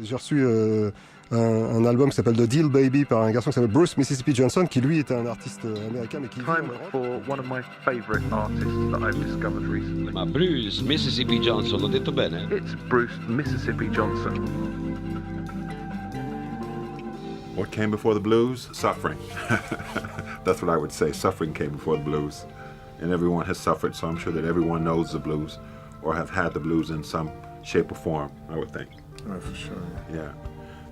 J'ai reçu un album qui s'appelle The Deal Baby par un garçon qui s'appelle Bruce Mississippi Johnson, qui lui est un artiste américain mais qui vit en Time Europe. for one of my favourite artists that I've discovered recently. Ma Bruce Mississippi Johnson, l'ho detto bene? It's Bruce Mississippi Johnson. What came before the blues? Suffering. That's what I would say. Suffering came before the blues. And everyone has suffered, so I'm sure that everyone knows the blues or have had the blues in some shape or form, I would think. Oh, for sure. Yeah.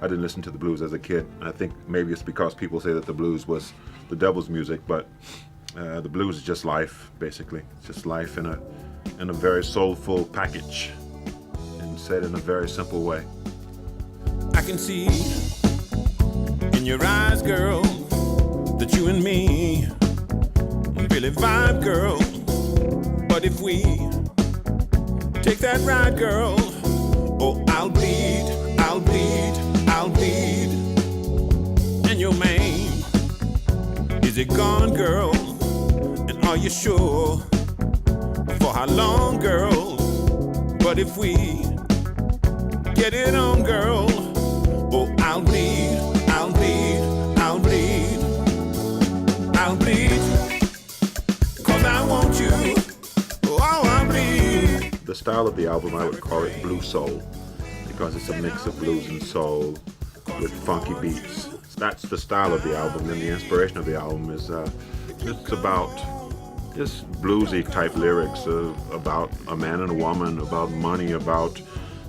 I didn't listen to the blues as a kid. I think maybe it's because people say that the blues was the devil's music, but the blues is just life, basically. It's just life in a very soulful package and said in a very simple way. I can see in your eyes, girl, that you and me really vibe, girl. But if we take that ride, girl, oh, I'll bleed, I'll bleed, I'll bleed. And your man, is it gone, girl? And are you sure? For how long, girl? But if we get it on, girl, oh, I'll bleed, I'll bleed, I'll bleed, I'll bleed, 'cause I want you, oh, I'll bleed. The style of the album, I would call it blue soul, because it's a mix of blues and soul with funky beats. That's the style of the album, and the inspiration of the album is it's about just bluesy type lyrics about a man and a woman, about money, about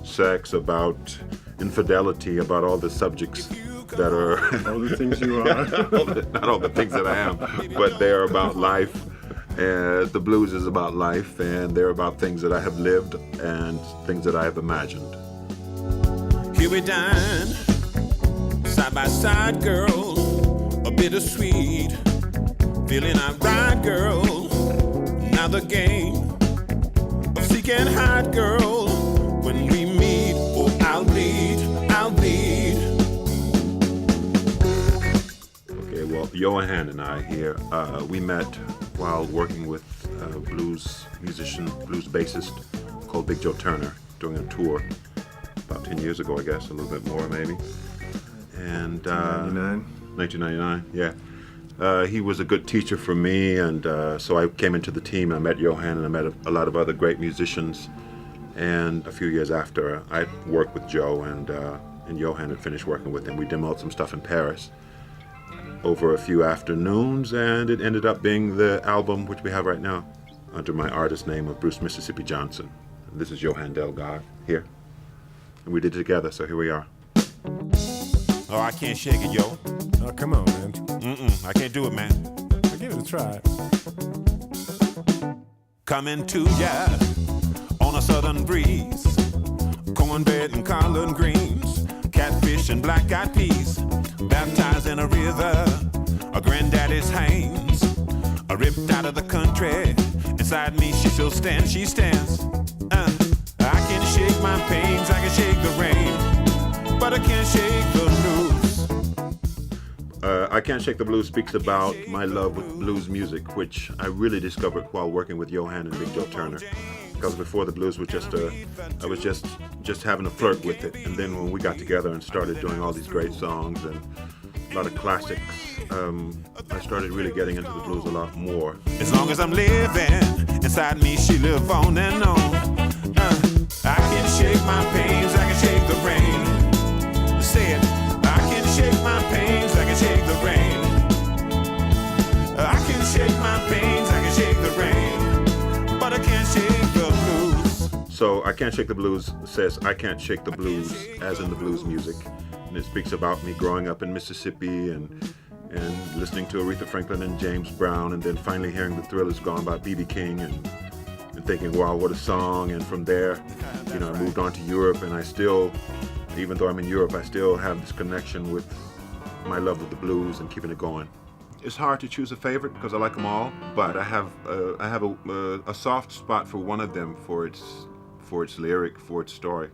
sex, about infidelity, about all the subjects that are All the things you are. not all the things that I am, but they're about life. And the blues is about life, and they're about things that I have lived and things that I have imagined. Here we dine, side by side, girl, a bittersweet feeling I ride, girl. Now the game of seek and hide, girl. When we meet, oh, I'll bleed, I'll bleed. Okay, well, Johan and I here, we met while working with a blues musician, blues bassist called Big Joe Turner during a tour about 10 years ago, I guess, a little bit more maybe. And 1999, yeah. He was a good teacher for me, and so I came into the team. I met Johan, and I met a lot of other great musicians. And a few years after, I worked with Joe, and Johan had finished working with him. We demoed some stuff in Paris over a few afternoons, and it ended up being the album which we have right now under my artist name of Bruce Mississippi Johnson. And this is Johan Delgado here, and we did it together, so here we are. Oh, I can't shake it, yo. Oh, come on, man. I can't do it, man. I'll give it a try. Coming to ya on a southern breeze, cornbread and collard greens, catfish and black-eyed peas, baptized in a river, a granddaddy's hands, ripped out of the country. Inside me, she still stands, she stands. I can shake my pains, I can shake the rain, but I can't shake the blues. I Can't Shake the Blues speaks about my love with blues music, which I really discovered while working with Johan and Big Joe Turner. Because before the blues was I was just having a flirt with it, and then when we got together and started doing all these great songs and a lot of classics, I started really getting into the blues a lot more. As long as I'm living, inside me she live on and on. I can shake my pains, I can shake the rain. Say it. I can shake my pains, I can shake the rain. I can shake my pains, I can shake the rain, but I can't shake the blues. So I Can't Shake the Blues says I can't shake the blues, as in the blues music. And it speaks about me growing up in Mississippi and listening to Aretha Franklin and James Brown, and then finally hearing The Thrill Is Gone by B.B. King and thinking, wow, what a song. And from there, I moved on to Europe, and I still, even though I'm in Europe, I still have this connection with my love of the blues and keeping it going. It's hard to choose a favorite because I like them all, but I have a soft spot for one of them for its lyric, for its story,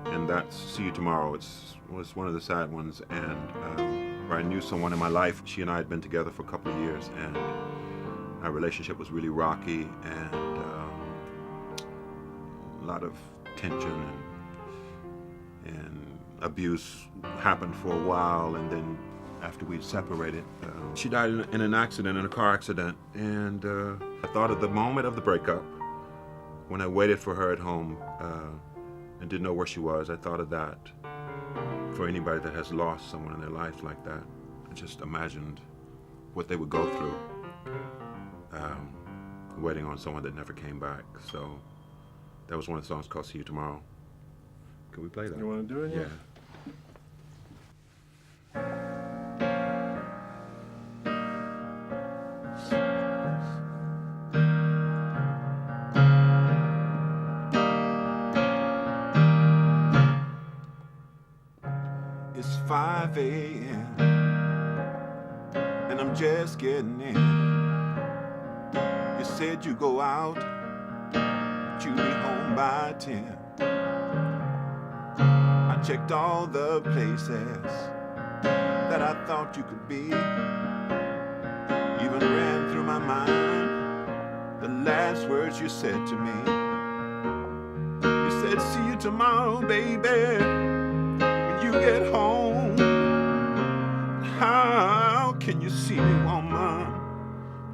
and that's "See You Tomorrow." It was one of the sad ones, and where I knew someone in my life. She and I had been together for a couple of years, and our relationship was really rocky, and a lot of tension and abuse happened for a while, and then after we separated, she died in an accident, in a car accident. And I thought of the moment of the breakup, when I waited for her at home and didn't know where she was. I thought of that for anybody that has lost someone in their life like that. I just imagined what they would go through waiting on someone that never came back. So that was one of the songs called See You Tomorrow. Can we play that? You want to do it? Yeah. It's 5 a.m. and I'm just getting in. You said you go out, but you'll be home by 10. I checked all the places that I thought you could be. Even ran through my mind the last words you said to me. You said, see you tomorrow, baby, when you get home. How can you see me, woman?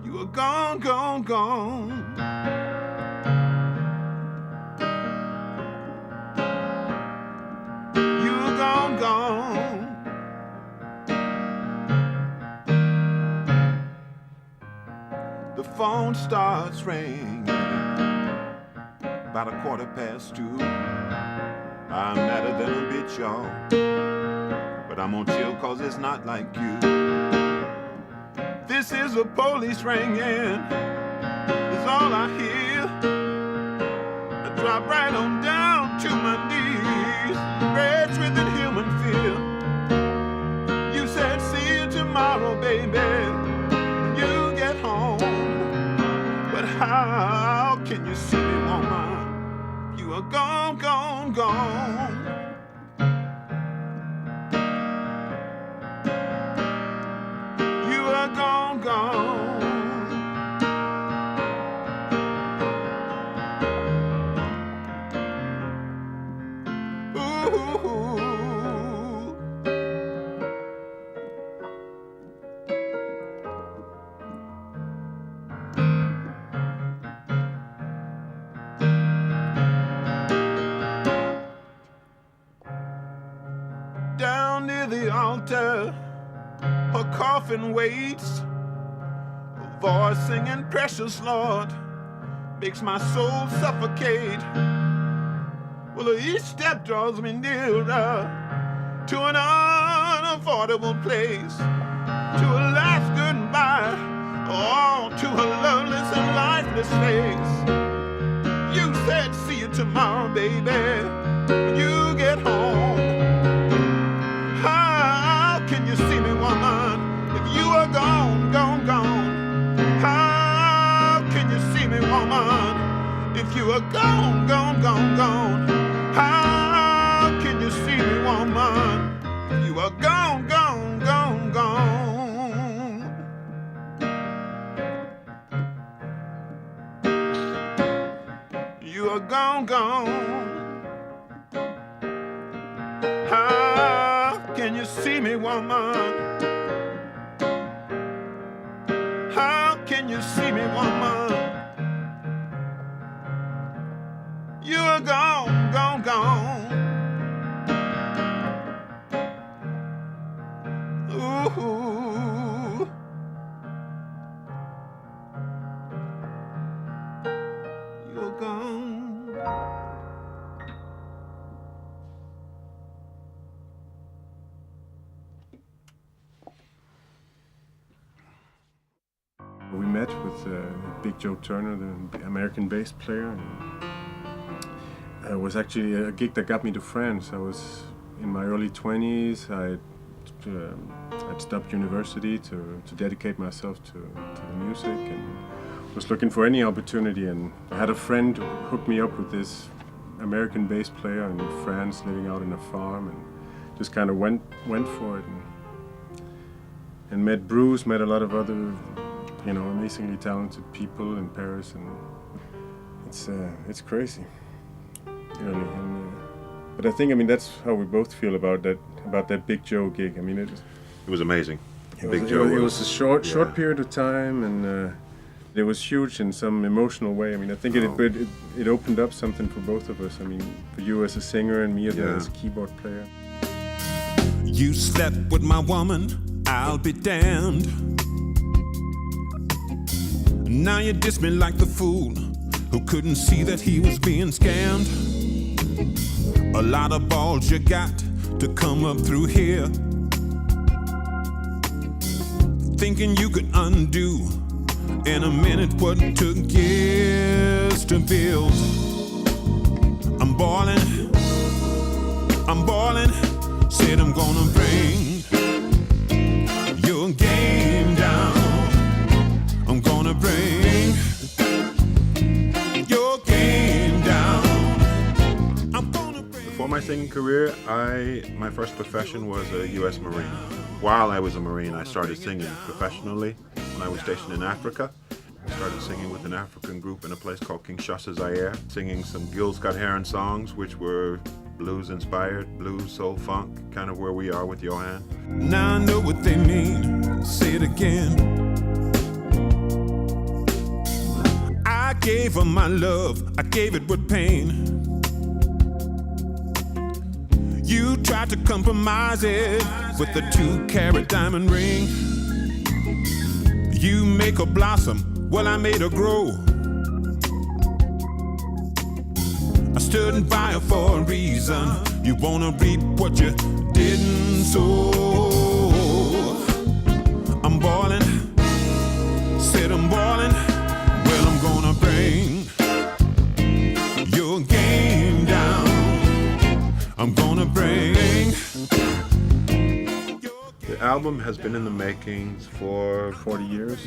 You are gone, gone, gone. You're gone, gone. The phone starts ringing about 2:15. I'm madder than a bitch, y'all, but I'm on chill 'cause it's not like you. This is the police ringing, is all I hear. I drop right on down to my knees, rage with inhuman fear. You said see you tomorrow, baby, when you get home. But how can you see me, woman? You are gone, gone, gone. You are gone, gone. Ooh. Down near the altar, her coffin waits. A voice singing, precious Lord, makes my soul suffocate. Well, each step draws me nearer to an unavoidable place, to a last goodbye, oh, to a loveless and lifeless face. You said, see you tomorrow, baby, when you get home. How can you see me, woman, if you are gone, gone, gone? How can you see me, woman, if you are gone, gone, gone, gone? How can you see me, woman, if you are gone, gone, gone, gone? You are gone, gone. How can you see me, woman? How can you see me, woman? You are gone, gone, gone. Ooh. You're gone. We met with Big Joe Turner, the American bass player. And it was actually a gig that got me to France. I was in my early 20s. I'd stopped university to dedicate myself to the music, and was looking for any opportunity. And I had a friend who hooked me up with this American bass player in France, living out in a farm, and just kind of went for it. And met Bruce, met a lot of other, amazingly talented people in Paris, and it's crazy, really. But But I think, I mean, that's how we both feel about that Big Joe gig. I mean, it was amazing. It was a short period of time, and it was huge in some emotional way. I mean, I think it opened up something for both of us. I mean, for you as a singer and me as a keyboard player. You slept with my woman, I'll be damned. Now you diss me like the fool who couldn't see that he was being scammed. A lot of balls you got to come up through here, thinking you could undo in a minute what took years to build. I'm boiling, said I'm gonna bring your game down. I'm gonna bring your game down. I'm gonna bring. Before my singing career, my first profession was a U.S. Marine. While I was a Marine, I started singing professionally when I was stationed in Africa. I started singing with an African group in a place called Kinshasa, Zaire, singing some Gil Scott-Heron songs, which were blues-inspired, blues, soul, funk, kind of where we are with Johan. Now I know what they mean, say it again. I gave her my love, I gave it with pain. You tried to compromise it with a 2-carat diamond ring. You make her blossom, well I made her grow. I stood by her for a reason. You wanna reap what you didn't sow. I'm boiling, said I'm boiling. Well, I'm gonna bring your game down. I'm gonna bring. The album has been in the makings for 40 years.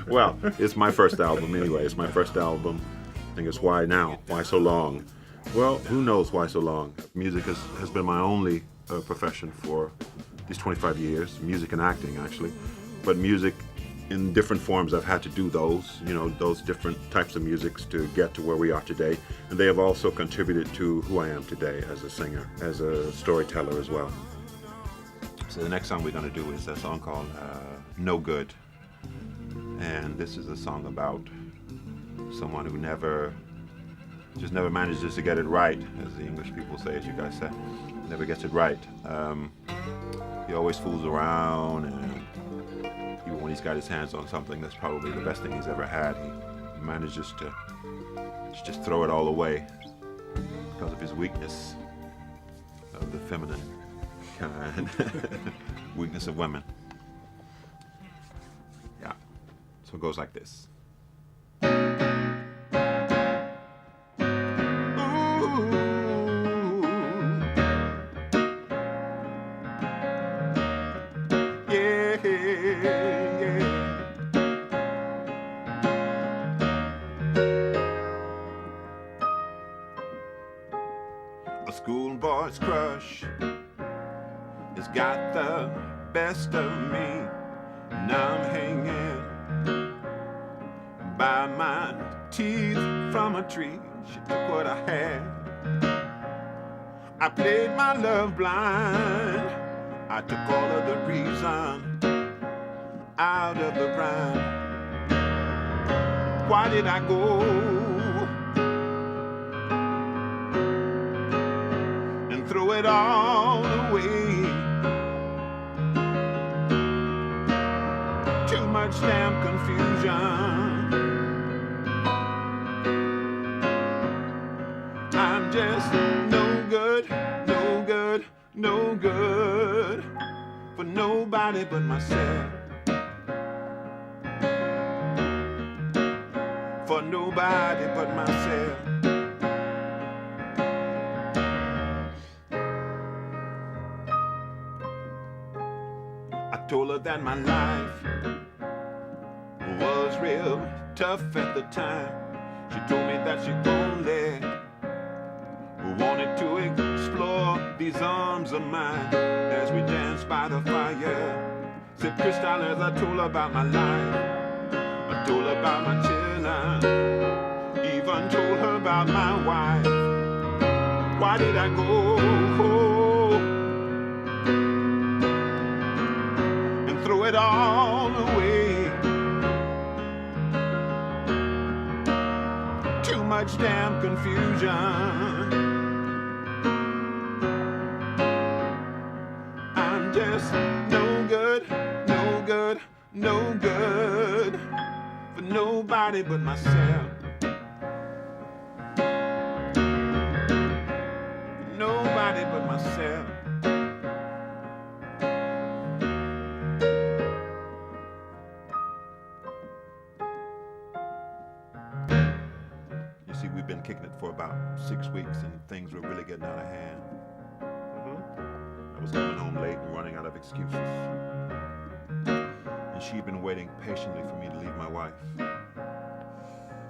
Well, it's my first album anyway. It's my first album. I think it's Why Now? Why So Long? Well, who knows why so long? Music has been my only profession for these 25 years. Music and acting, actually. But music in different forms, I've had to do those, those different types of musics to get to where we are today. And they have also contributed to who I am today as a singer, as a storyteller as well. So the next song we're going to do is a song called No Good. And this is a song about someone who never manages to get it right, as the English people say, as you guys say. Never gets it right. He always fools around, and even when he's got his hands on something that's probably the best thing he's ever had, he manages to just throw it all away because of his weakness of the feminine kind, weakness of women. Yeah, so it goes like this. A schoolboy's crush has got the best of me. Now I'm hanging by my teeth from a tree. She took what I had. I played my love blind. I took all of the reason out of the rhyme. Why did I go and throw it all away? Too much damn confusion. I'm just no good, no good, no good for nobody but myself. For nobody but myself. I told her that my life was real tough at the time. She told me that she only wanted to explore these arms of mine as we danced by the fire. Said Crystal, as I told her about my life, I told her about my children, even told her about my wife. Why did I go and throw it all away? Too much damn confusion. I'm just no good, no good, no good for nobody but myself. Nobody but myself. You see, we've been kicking it for about 6 weeks and things were really getting out of hand. I was coming home late and running out of excuses. And she'd been waiting patiently for me to leave my wife. But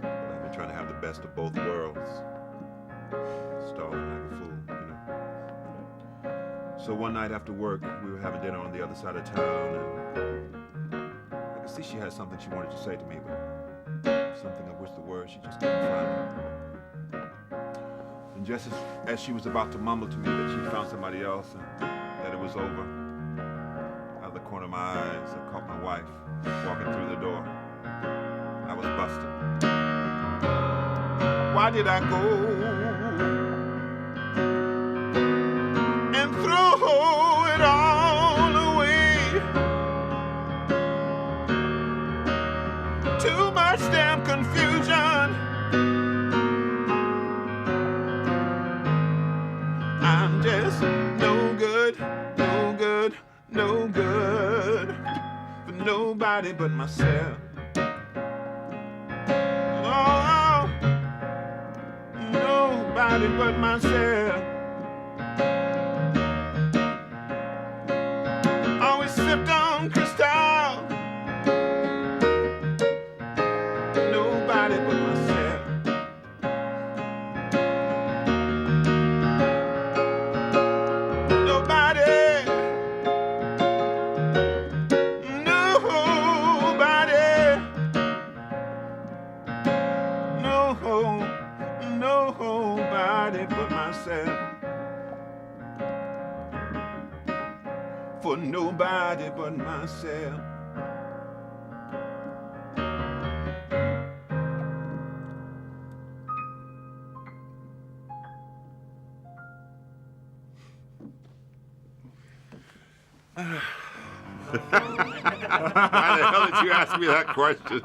I've been trying to have the best of both worlds. Stalling like a fool, you know. So one night after work, we were having dinner on the other side of town, and I could see she had something she wanted to say to me, but something of which the words she just couldn't find. And just as she was about to mumble to me that she found somebody else and that it was over, out of the corner of my eyes, I caught my wife walking through the door. I was busted. Why did I go and throw it all away? Too much damn confusion. I'm just no good, no good, no good for nobody but myself. Oh, nobody but myself. Always sipped on crystal. Nobody but myself. Nobody. Nobody. No, nobody but myself. For nobody but myself. Why the hell did you ask me that question?